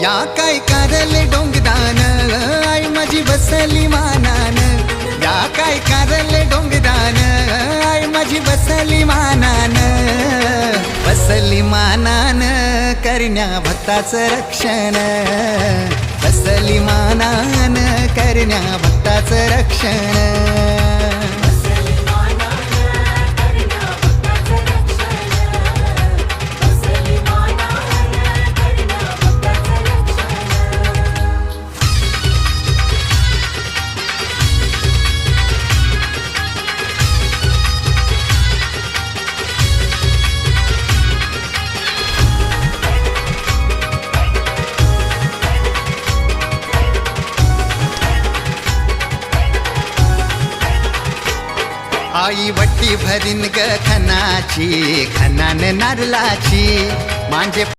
या काय कारले डोंगदान आई माझी बसली मानान, या काय कारले डोंगदान आई माझी बसली मानान, बसली मानान करण्या भक्ताचं रक्षण, बसली मानान करण्या भक्ताचं रक्षण. आई वट्टी भरीन ग खनाची, खनान नारलाची, मांजे